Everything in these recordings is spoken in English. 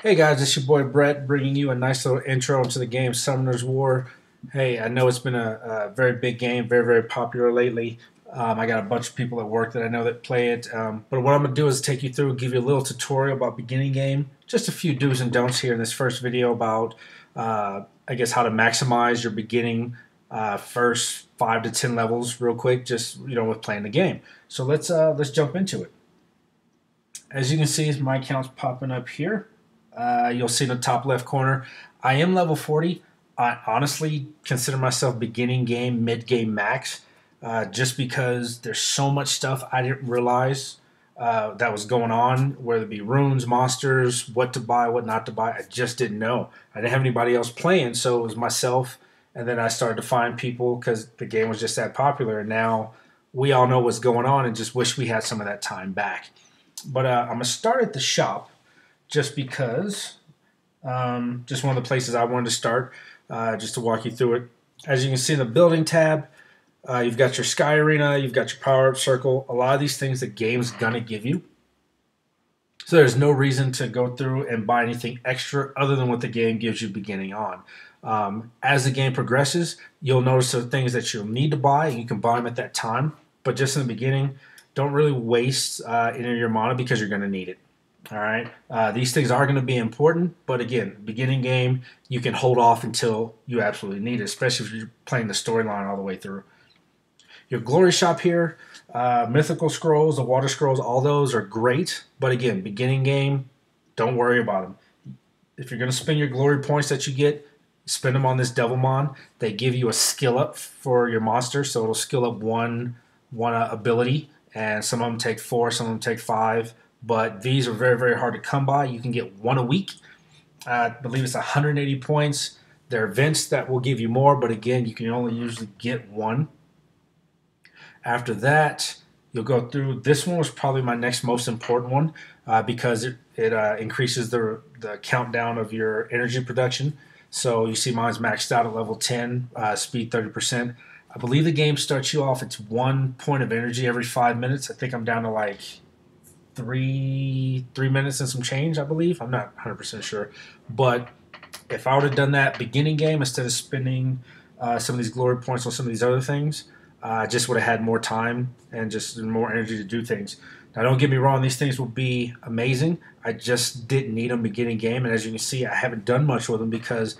Hey guys, it's your boy Brett bringing you a nice little intro into the game Summoner's War. Hey, I know it's been a very big game, very popular lately. I got a bunch of people at work that I know that play it. But what I'm going to do is take you through, give you a little tutorial about beginning game, just a few do's and don'ts here in this first video about, I guess, how to maximize your beginning first 5 to 10 levels real quick, just with playing the game. So let's jump into it. As you can see, my account's popping up here. You'll see in the top left corner, I am level 40. I honestly consider myself beginning game, mid game max, just because there's so much stuff I didn't realize that was going on, whether it be runes, monsters, what to buy, what not to buy. I just didn't know. I didn't have anybody else playing, so it was myself. And then I started to find people because the game was just that popular. And now we all know what's going on and just wish we had some of that time back. But I'm going to start at the shop just because, just one of the places I wanted to start, just to walk you through it. As you can see in the building tab, you've got your sky arena, you've got your power up circle, a lot of these things the game's gonna give you. So there's no reason to go through and buy anything extra other than what the game gives you beginning on. As the game progresses, you'll notice the things that you'll need to buy, and you can buy them at that time. But just in the beginning, don't really waste any of your mana because you're going to need it. All right. These things are going to be important, but again, beginning game, you can hold off until you absolutely need it, especially if you're playing the storyline all the way through. Your glory shop here, mythical scrolls, the water scrolls, all those are great, but again, beginning game, don't worry about them. If you're going to spend your glory points that you get, spend them on this Devilmon. They give you a skill up for your monster, so it'll skill up one ability, and some of them take 4, some of them take 5. But these are very hard to come by. You can get 1 a week. I believe it's 180 points. There are events that will give you more, but again, you can only usually get 1. After that, you'll go through. This one was probably my next most important one because it increases the countdown of your energy production. So you see mine's maxed out at level 10, speed 30%. I believe the game starts you off, it's 1 point of energy every 5 minutes. I think I'm down to like 3 minutes and some change, I believe. I'm not 100% sure. But if I would have done that beginning game instead of spending some of these glory points on some of these other things, I just would have had more time and just more energy to do things. Now, don't get me wrong, these things will be amazing. I just didn't need them beginning game. And as you can see, I haven't done much with them because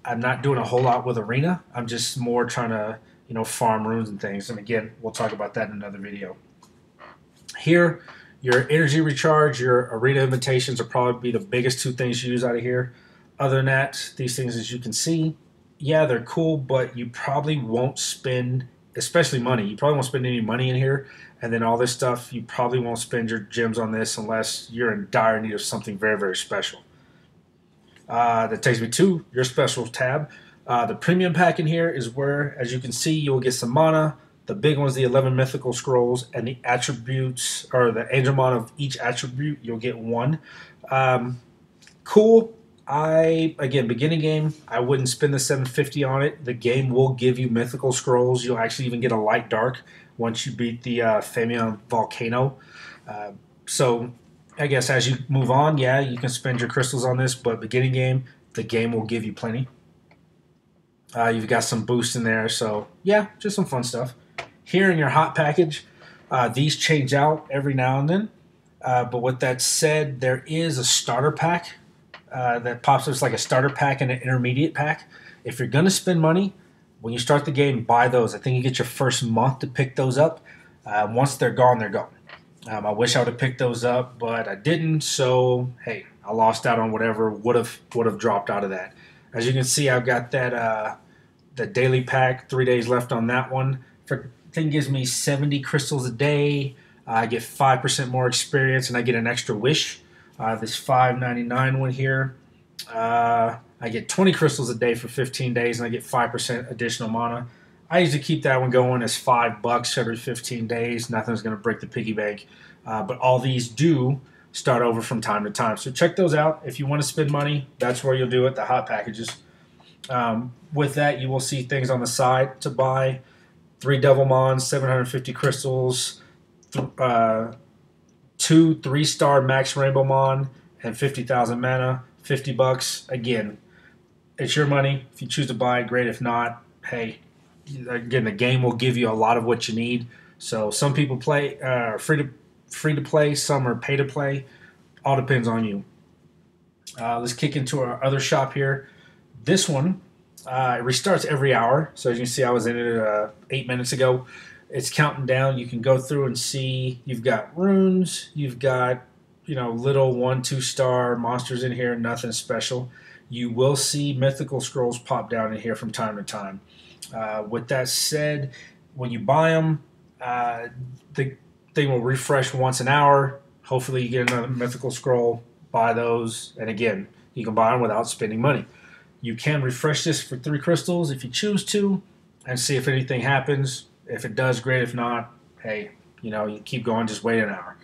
I'm not doing a whole lot with Arena. I'm just more trying to, farm runes and things. And again, we'll talk about that in another video. Here, your energy recharge, your arena invitations will probably be the biggest 2 things you use out of here. Other than that, these things, as you can see, yeah, they're cool, but you probably won't spend, especially money. You probably won't spend any money in here. And then all this stuff, you probably won't spend your gems on this unless you're in dire need of something very special. That takes me to your special tab. The premium pack in here is where, as you can see, you'll get some mana. The big one's the 11 mythical scrolls, and the attributes, or the angel mana of each attribute, you'll get 1. Cool. Again, beginning game, I wouldn't spend the 750 on it. The game will give you mythical scrolls. You'll actually even get a light dark once you beat the Famion Volcano. So I guess as you move on, yeah, you can spend your crystals on this, but beginning game, the game will give you plenty. You've got some boosts in there, so yeah, just some fun stuff. Here in your hot package, these change out every now and then. But with that said, there is a starter pack that pops up. It's like a starter pack and an intermediate pack. If you're going to spend money, when you start the game, buy those. I think you get your first month to pick those up. Once they're gone, they're gone. I wish I would have picked those up, but I didn't. So, hey, I lost out on whatever would have dropped out of that. As you can see, I've got that daily pack, 3 days left on that one. I think it gives me 70 crystals a day. I get 5% more experience, and I get an extra wish. This $5.99 one here, I get 20 crystals a day for 15 days, and I get 5% additional mana. I usually keep that one going as $5 every 15 days. Nothing's going to break the piggy bank. But all these do start over from time to time. So check those out. If you want to spend money, that's where you'll do it, the hot packages. With that, you will see things on the side to buy. 3 Devilmons, 750 crystals, 2 3-star Max Rainbowmon, and 50,000 mana, $50. Again, it's your money. If you choose to buy it, great. If not, hey, again, the game will give you a lot of what you need. So some people play free to play, some are pay to play. All depends on you. Let's kick into our other shop here. This one it restarts every hour. So as you can see, I was in it 8 minutes ago. It's counting down. You can go through and see. You've got runes. You've got little 1-2 star monsters in here. Nothing special. You will see mythical scrolls pop down in here from time to time. With that said, when you buy them, the thing will refresh once an hour. Hopefully, you get another mythical scroll. Buy those, and again, you can buy them without spending money. You can refresh this for 3 crystals if you choose to, and see if anything happens. If it does, great. If not, hey, you keep going. Just wait an hour.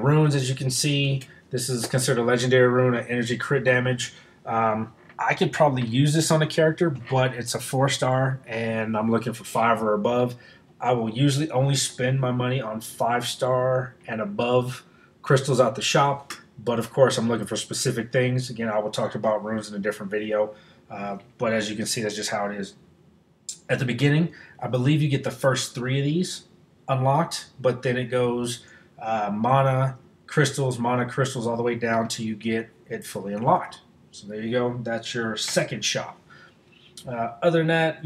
Runes, as you can see, this is considered a legendary rune at energy crit damage. I could probably use this on a character, but it's a 4-star, and I'm looking for 5 or above. I will usually only spend my money on 5-star and above crystals out the shop, but of course I'm looking for specific things. Again, I will talk about runes in a different video, but as you can see, that's just how it is. At the beginning, I believe you get the first 3 of these unlocked, but then it goes mana crystals, all the way down till you get it fully unlocked. So there you go. That's your second shop. Other than that,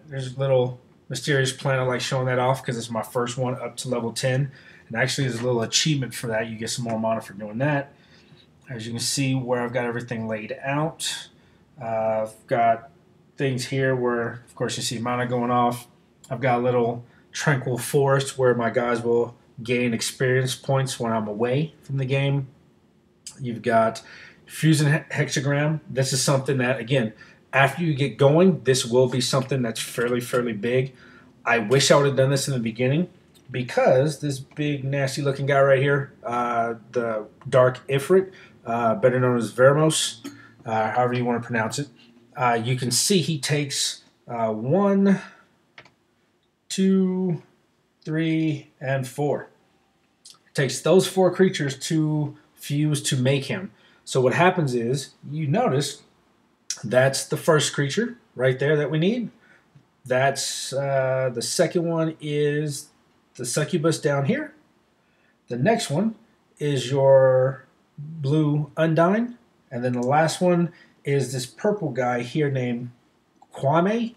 there's a little mysterious plant. I like showing that off because it's my first one up to level 10. And actually, there's a little achievement for that. You get some more mana for doing that. As you can see where I've got everything laid out. I've got things here where, of course, you see mana going off. I've got a little tranquil forest where my guys will gain experience points when I'm away from the game. You've got Fusion Hexagram. This is something that, again, after you get going, this will be something that's fairly big. I wish I would have done this in the beginning because this big nasty looking guy right here, the Dark Ifrit, better known as Veramos, however you want to pronounce it, you can see he takes 1, 2, 3, and 4. It takes those 4 creatures to fuse to make him. So what happens is, you notice, that's the first creature right there that we need. That's the second one is the succubus down here. The next one is your blue Undyne. And then the last one is this purple guy here named Kwame.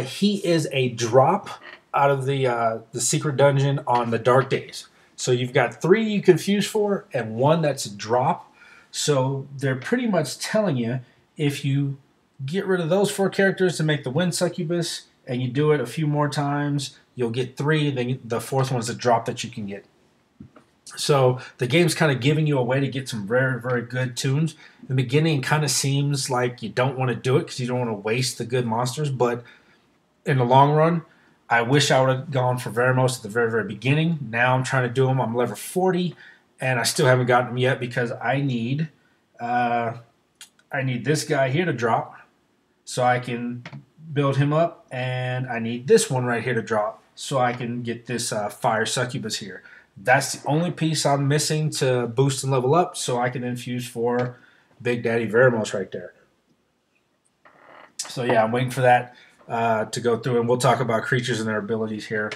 He is a drop out of the secret dungeon on the Dark Days. So you've got 3 you can fuse for and 1 that's a drop. So they're pretty much telling you if you get rid of those 4 characters to make the Wind Succubus and you do it a few more times, you'll get 3. Then the 4th one is a drop that you can get. So the game's kind of giving you a way to get some very good tunes. In the beginning, it kind of seems like you don't want to do it because you don't want to waste the good monsters. But in the long run, I wish I would have gone for Veramos at the very beginning. Now I'm trying to do them. I'm level 40, and I still haven't gotten them yet because I need this guy here to drop so I can build him up, and I need this one right here to drop so I can get this Fire Succubus here. That's the only piece I'm missing to boost and level up so I can infuse for Big Daddy Veramos right there. So yeah, I'm waiting for that to go through, and we'll talk about creatures and their abilities here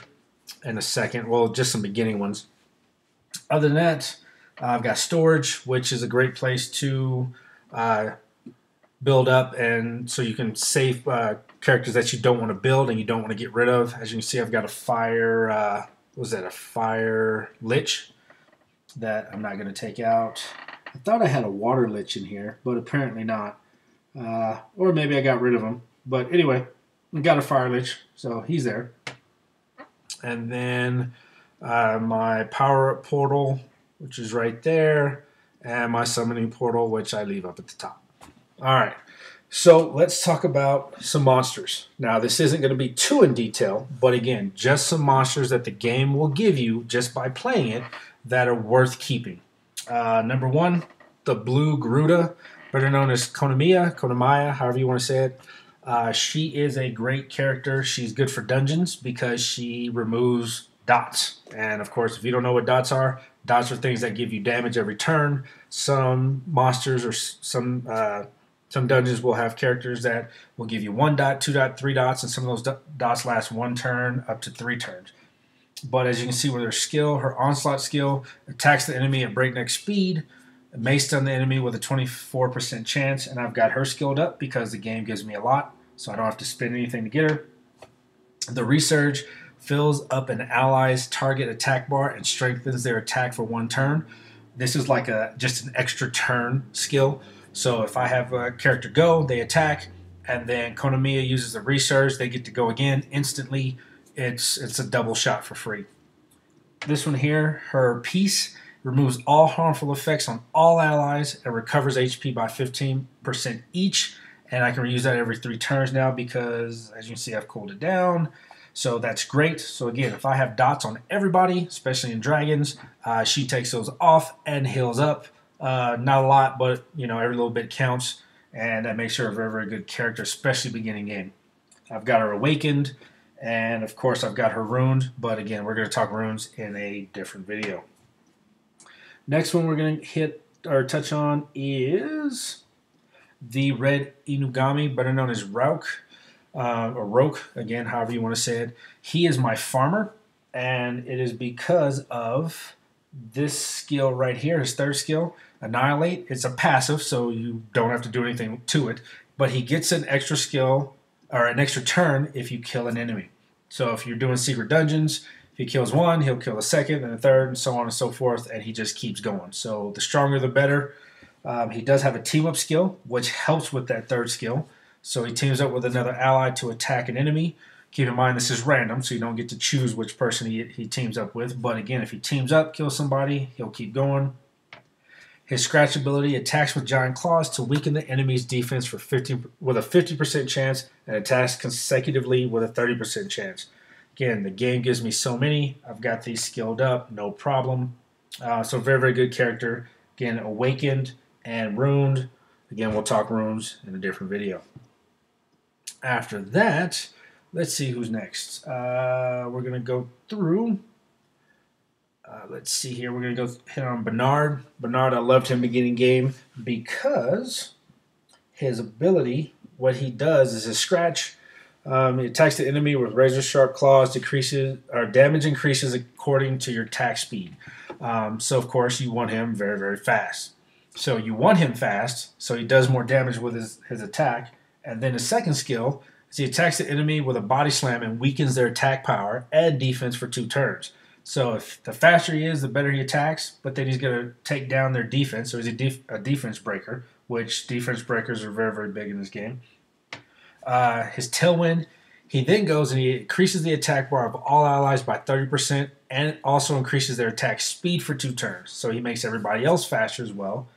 in a second. Well, just some beginning ones. Other than that, I've got storage, which is a great place to build up, and so you can save characters that you don't want to build and you don't want to get rid of. As you can see, I've got a fire, a fire lich that I'm not going to take out. I thought I had a water lich in here, but apparently not. Or maybe I got rid of him. But anyway, I got a fire lich, so he's there. And then my power-up portal, which is right there, and my summoning portal, which I leave up at the top. All right, so let's talk about some monsters. Now, this isn't going to be too in detail, but again, just some monsters that the game will give you just by playing it that are worth keeping. Number 1, the Blue Garuda, better known as Konamiya, however you want to say it. She is a great character. She's good for dungeons because she removes dots. And of course, if you don't know what dots are, Dots are things that give you damage every turn. Some monsters or some dungeons will have characters that will give you 1 dot, 2 dot, 3 dots, and some of those dots last 1 turn up to 3 turns. But as you can see with her skill, her onslaught skill attacks the enemy at breakneck speed, may stun the enemy with a 24% chance, and I've got her skilled up because the game gives me a lot, so I don't have to spend anything to get her. The Resurge fills up an ally's target attack bar and strengthens their attack for 1 turn. This is like just an extra turn skill. So if I have a character go, they attack, and then Konamiya uses the Resurge, they get to go again instantly. It's a double shot for free. This one here, her Peace, removes all harmful effects on all allies and recovers HP by 15% each. And I can reuse that every 3 turns now because, as you can see, I've cooled it down. So that's great. So again, if I have dots on everybody, especially in dragons, she takes those off and heals up. Not a lot, but every little bit counts. And that makes her a very, very good character, especially beginning game. I've got her awakened. And of course, I've got her ruined, but again, we're going to talk runes in a different video. Next one we're going to hit or touch on is the Red Inugami, better known as Rauk, or Roke, again, however you want to say it. He is my farmer, and it is because of this skill right here, his third skill, Annihilate. It's a passive, so you don't have to do anything to it, but he gets an extra skill, or an extra turn, if you kill an enemy. So if you're doing secret dungeons, if he kills one, he'll kill a second and a third, and so on and so forth, and he just keeps going. So the stronger the better. He does have a team-up skill, which helps with that third skill. So he teams up with another ally to attack an enemy. Keep in mind this is random, so you don't get to choose which person he teams up with. But again, if he teams up, kills somebody, he'll keep going. His Scratch ability attacks with Giant Claws to weaken the enemy's defense with a 50% chance and attacks consecutively with a 30% chance. Again, the game gives me so many. I've got these skilled up, no problem. So very, very good character. Again, awakened and ruined. Again, we'll talk runes in a different video. After that, let's see who's next. We're going to go through... let's see here. We're going to go hit on Bernard. Bernard, I loved him beginning game because his ability, what he does is his Scratch. He attacks the enemy with razor sharp claws, damage increases according to your attack speed. So, of course, you want him very, very fast. So you want him fast, so he does more damage with his attack. And then his second skill is he attacks the enemy with a body slam and weakens their attack power and defense for 2 turns. So if the faster he is, the better he attacks, but then he's going to take down their defense. So he's a defense breaker, which defense breakers are very, very big in this game. His Tailwind, he then goes and he increases the attack bar of all allies by 30% and also increases their attack speed for 2 turns. So he makes everybody else faster as well.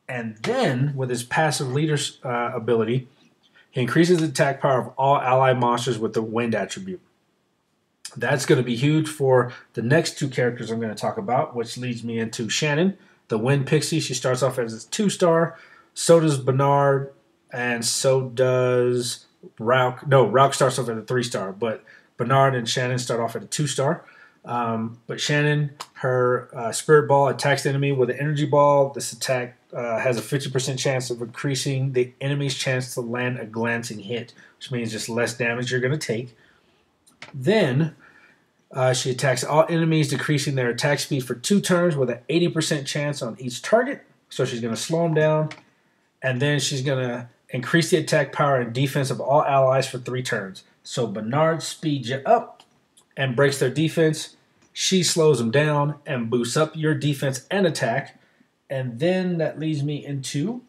And then with his passive leader's ability, he increases the attack power of all ally monsters with the Wind attribute. That's going to be huge for the next 2 characters I'm going to talk about, which leads me into Shannon, the Wind Pixie. She starts off as a 2-star. So does Bernard, and so does Rauk. No, Rauk starts off at a 3-star, but Bernard and Shannon start off at a 2-star. But Shannon, her Spirit Ball attacks the enemy with an Energy Ball. This attack has a 50% chance of increasing the enemy's chance to land a glancing hit, which means just less damage you're going to take. Then she attacks all enemies, decreasing their attack speed for 2 turns with an 80% chance on each target. So she's going to slow them down. And then she's going to increase the attack power and defense of all allies for 3 turns. So Bernard speeds you up and breaks their defense. She slows them down and boosts up your defense and attack. And then that leads me into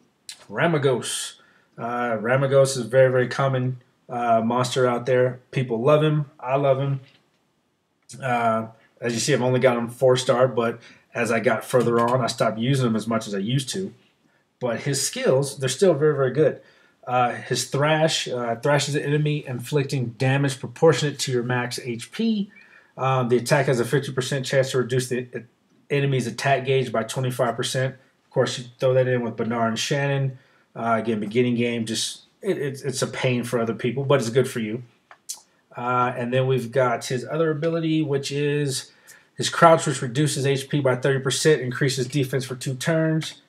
Ramagos. Ramagos is a very, very common monster out there. People love him. I love him. As you see, I've only got him 4-star, but as I got further on, I stopped using him as much as I used to. But his skills, they're still very, very good. His Thrash thrashes the enemy, inflicting damage proportionate to your max HP. The attack has a 50% chance to reduce the enemy's attack gauge by 25%. Of course, you throw that in with Bernard and Shannon. Again, beginning game, just it's a pain for other people, but it's good for you. And then we've got his other ability, which is His crouch, which reduces HP by 30%, increases defense for 2 turns.